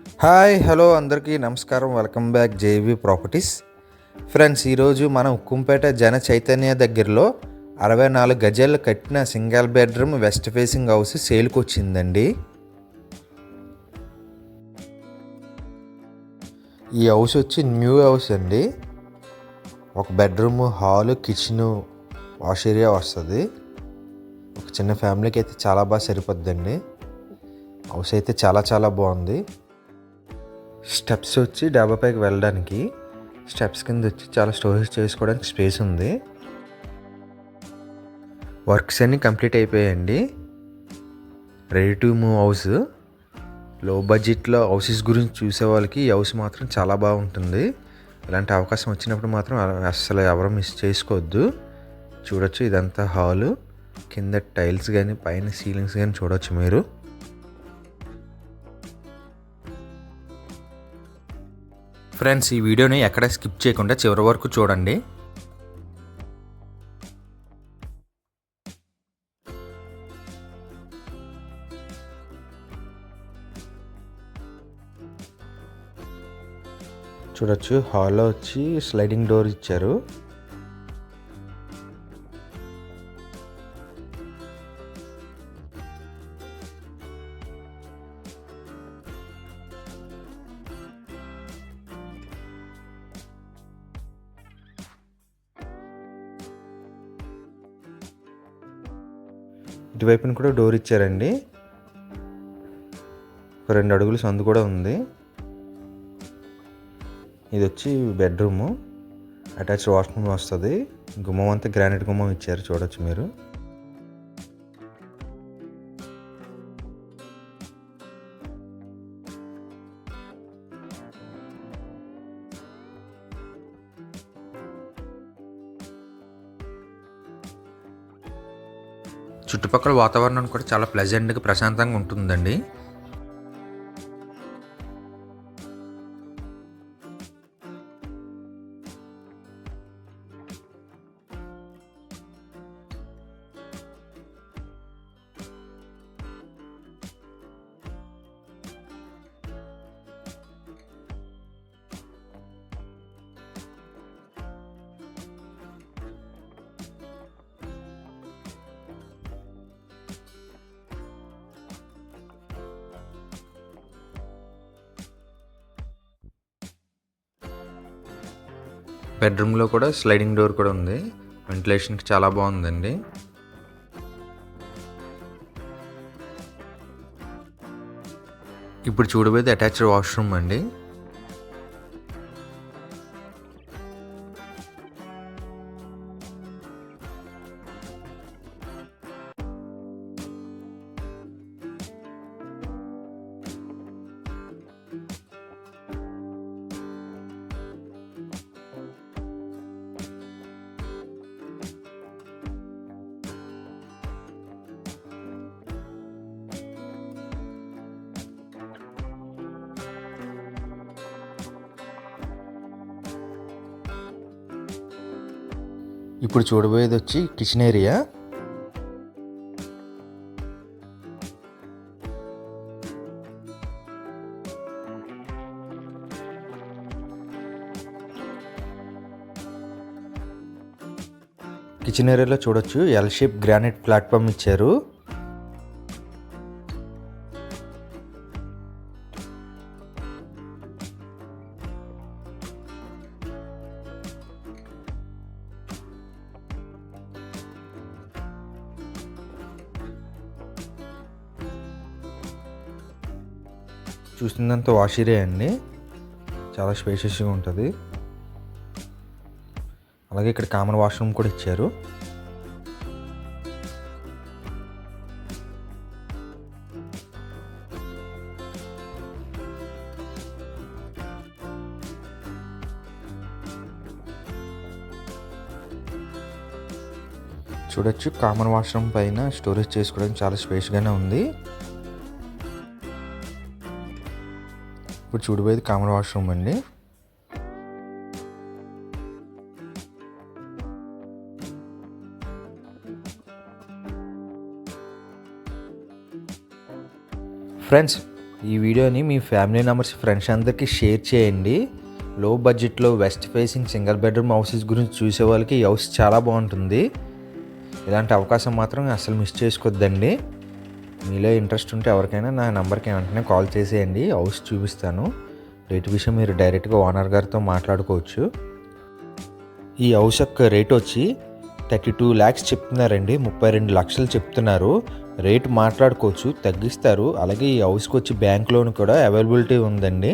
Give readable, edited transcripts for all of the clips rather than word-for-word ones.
Hi hello అందరికీ నమస్కారం. Welcome back JV properties. Friends, ఈరోజు మనం ఉక్కుంపేట జన చైతన్య దగ్గరలో 64 గజాలు కట్టిన single bedroom west facing house సేల్కి వచ్చిందండి. ఈ హౌస్ వచ్చి న్యూ హౌస్ అండి. ఒక bedroom, hall, kitchen, wash area వస్తుంది. ఒక చిన్న ఫ్యామిలీకి అయితే చాలా బాగా సరిపోద్దండి. హౌస్ అయితే చాలా బాగుంది. స్టెప్స్ వచ్చి డాబాపైకి వెళ్ళడానికి, స్టెప్స్ కింద వచ్చి చాలా స్టోరేజ్ చేసుకోవడానికి స్పేస్ ఉంది. వర్క్స్ అన్నీ కంప్లీట్ అయిపోయాయండి. Ready to move house. లో బడ్జెట్లో హౌసెస్ గురించి చూసే వాళ్ళకి ఈ హౌస్ మాత్రం చాలా బాగుంటుంది. ఇలాంటి అవకాశం వచ్చినప్పుడు మాత్రం అస్సలు ఎవరు మిస్ చేసుకోవద్దు. చూడొచ్చు, ఇదంతా హాలు. కింద టైల్స్ కానీ పైన సీలింగ్స్ కానీ చూడొచ్చు మీరు. ఫ్రెండ్స్, ఈ వీడియోని ఎక్కడ స్కిప్ చేయకుండా చివరి వరకు చూడండి. చూడొచ్చు, హాల్లో వచ్చి స్లైడింగ్ డోర్ ఇచ్చారు. ఇటువైపున కూడా డోర్ ఇచ్చారండి. 2 అడుగులు సందు కూడా ఉంది. ఇది వచ్చి బెడ్రూము. అటాచ్డ్ వాష్రూమ్ వస్తుంది. గుమ్మం అంతా గ్రానైట్ గుమ్మం ఇచ్చారు, చూడొచ్చు మీరు. చుట్టుపక్కల వాతావరణం కూడా చాలా ప్లెజెంట్గా, ప్రశాంతంగా ఉంటుందండి. బెడ్రూమ్లో కూడా స్లైడింగ్ డోర్ కూడా ఉంది. వెంటిలేషన్కి చాలా బాగుందండి. ఇప్పుడు చూడబోయేది అటాచ్డ్ వాష్రూమ్ అండి. ఇప్పుడు చూడబోయేది వచ్చి కిచెన్ ఏరియా. కిచెన్ ఏరియాలో చూడొచ్చు, ఎల్ షేప్ గ్రానైట్ ప్లాట్ఫామ్ ఇచ్చారు. చూస్తుందంతా వాష్ ఏరియా అండి. చాలా స్పేషియస్గా ఉంటుంది. అలాగే ఇక్కడ కామన్ వాష్రూమ్ కూడా ఇచ్చారు. చూడొచ్చు, కామన్ వాష్రూమ్ పైన స్టోరేజ్ చేసుకోవడానికి చాలా స్పేస్గానే ఉంది. ఇప్పుడు చూడబోయేది కామన్ వాష్రూమ్ అండి. ఫ్రెండ్స్, ఈ వీడియోని మీ ఫ్యామిలీ మెంబర్స్, ఫ్రెండ్స్ అందరికీ షేర్ చేయండి. లో బడ్జెట్లో west facing single bedroom houses గురించి చూసే వాళ్ళకి ఈ హౌస్ చాలా బాగుంటుంది. ఇలాంటి అవకాశం మాత్రం అసలు మిస్ చేసుకోవద్దండి. మీలో ఇంట్రెస్ట్ ఉంటే ఎవరికైనా నా నెంబర్కి వెంటనే కాల్ చేసేయండి, హౌస్ చూపిస్తాను. రేటు విషయం మీరు డైరెక్ట్గా ఓనర్ గారితో మాట్లాడుకోవచ్చు. ఈ హౌస్ యొక్క రేట్ వచ్చి 32 lakhs చెప్తున్నారండి. 32 లక్షలు చెప్తున్నారు. రేటు మాట్లాడుకోవచ్చు, తగ్గిస్తారు. అలాగే ఈ హౌస్కి వచ్చి బ్యాంక్ లోన్ కూడా అవైలబిలిటీ ఉందండి.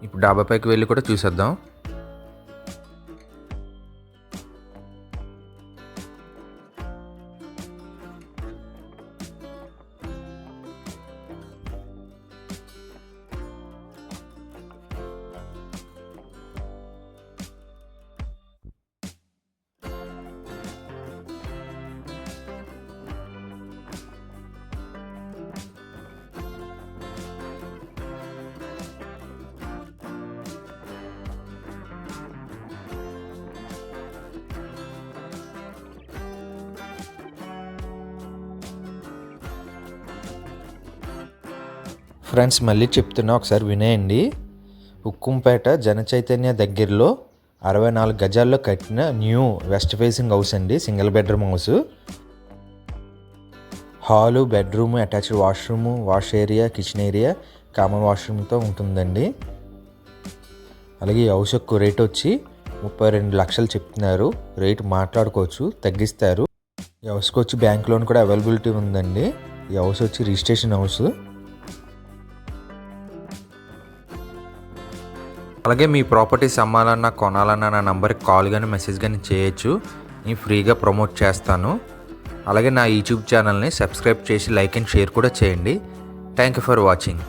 ఇప్పుడు డాబాపైకి వెళ్ళి కూడా చూసేద్దాం. ఫ్రెండ్స్ మళ్ళీ చెప్తున్నా, ఒకసారి వినేయండి. ఉక్కుంపేట జనచైతన్య దగ్గరలో 64 గజాల్లో కట్టిన న్యూ వెస్ట్ ఫేసింగ్ హౌస్ అండి. Single bedroom house. Hall, bedroom, attached washroom, wash area, kitchen area, common వాష్రూమ్తో ఉంటుందండి. అలాగే ఈ హౌస్ యొక్క రేట్ వచ్చి 32 లక్షలు చెప్తున్నారు. రేటు మాట్లాడుకోవచ్చు, తగ్గిస్తారు. ఈ హౌస్కి వచ్చి బ్యాంక్ లోన్ కూడా అవైలబిలిటీ ఉందండి. ఈ హౌస్ వచ్చి రిజిస్ట్రేషన్ హౌస్. అలాగే మీ ప్రాపర్టీస్ అమ్మాలన్నా కొనాలన్నా నా నంబర్కి కాల్ కానీ మెసేజ్ కానీ చేయొచ్చు. నేను ఫ్రీగా ప్రమోట్ చేస్తాను. అలాగే నా యూట్యూబ్ ఛానల్ని సబ్స్క్రైబ్ చేసి లైక్ అండ్ షేర్ కూడా చేయండి. Thank you for watching.